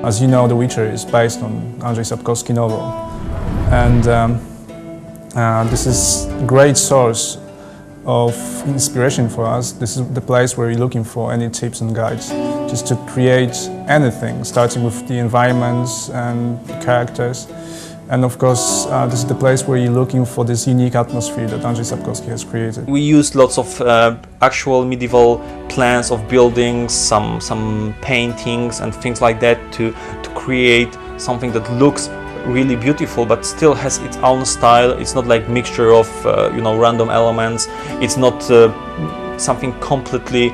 As you know, The Witcher is based on Andrzej Sapkowski's novel, and this is a great source of inspiration for us. This is the place where you're looking for any tips and guides, just to create anything, starting with the environments and the characters. And of course, this is the place where you're looking for this unique atmosphere that Andrzej Sapkowski has created. We used lots of actual medieval plans of buildings, some paintings and things like that to create something that looks really beautiful but still has its own style. It's not like mixture of random elements. It's not something completely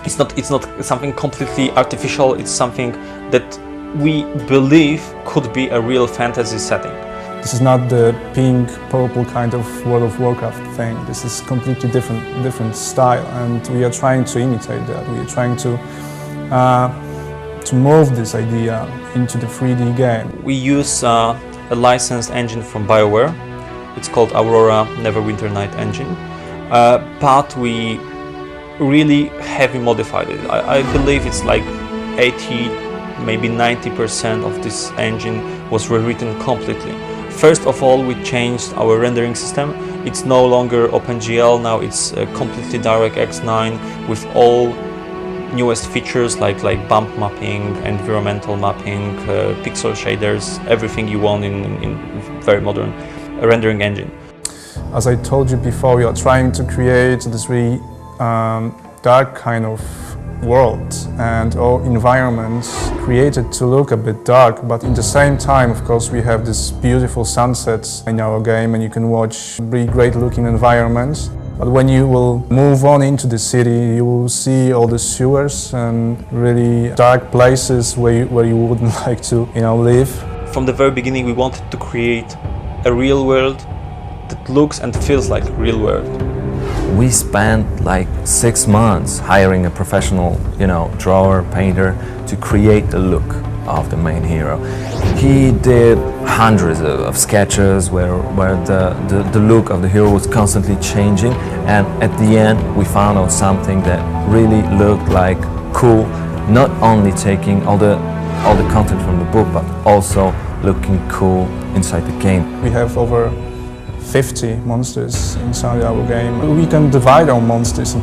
it's not something completely artificial. It's something that we believe could be a real fantasy setting. This is not the pink, purple kind of World of Warcraft thing. This is completely different style, and we are trying to imitate that. We are trying to move this idea into the 3D game. We use a licensed engine from BioWare. It's called Aurora Neverwinter Night engine, but we really heavily modified it. I believe it's like 80, maybe 90% of this engine was rewritten completely. First of all, we changed our rendering system. It's no longer OpenGL, now it's completely DirectX 9 with all newest features like bump mapping, environmental mapping, pixel shaders, everything you want in very modern rendering engine. As I told you before, we are trying to create this really dark kind of world and all environments created to look a bit dark, but in the same time, of course, we have this beautiful sunsets in our game and you can watch really great looking environments. But when you will move on into the city, you will see all the sewers and really dark places where you wouldn't like to live. From the very beginning, we wanted to create a real world that looks and feels like a real world. We spent like 6 months hiring a professional, drawer, painter to create the look of the main hero. He did hundreds of sketches where the look of the hero was constantly changing, and at the end we found out something that really looked like cool, not only taking all the content from the book but also looking cool inside the game. We have over 50 monsters inside our game. We can divide our monsters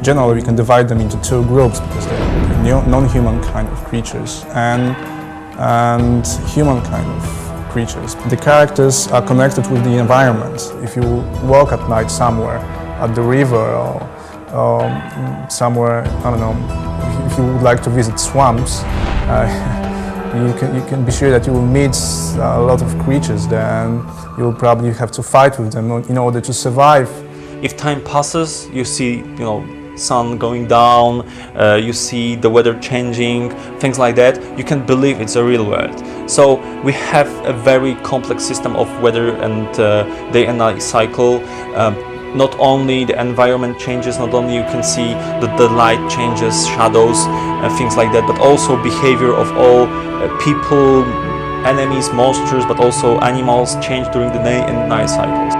generally we can divide them into 2 groups because they're non-human kind of creatures and human kind of creatures. The characters are connected with the environment. If you walk at night somewhere, at the river or somewhere, I don't know, if you would like to visit swamps, you can be sure that you will meet a lot of creatures there, and you will probably have to fight with them in order to survive. If time passes, you see, sun going down, you see the weather changing, things like that, you can believe it's a real world. So we have a very complex system of weather and day and night cycle. Not only the environment changes, not only you can see that the light changes, shadows, things like that, but also behavior of all people, enemies, monsters, but also animals change during the day and night cycles.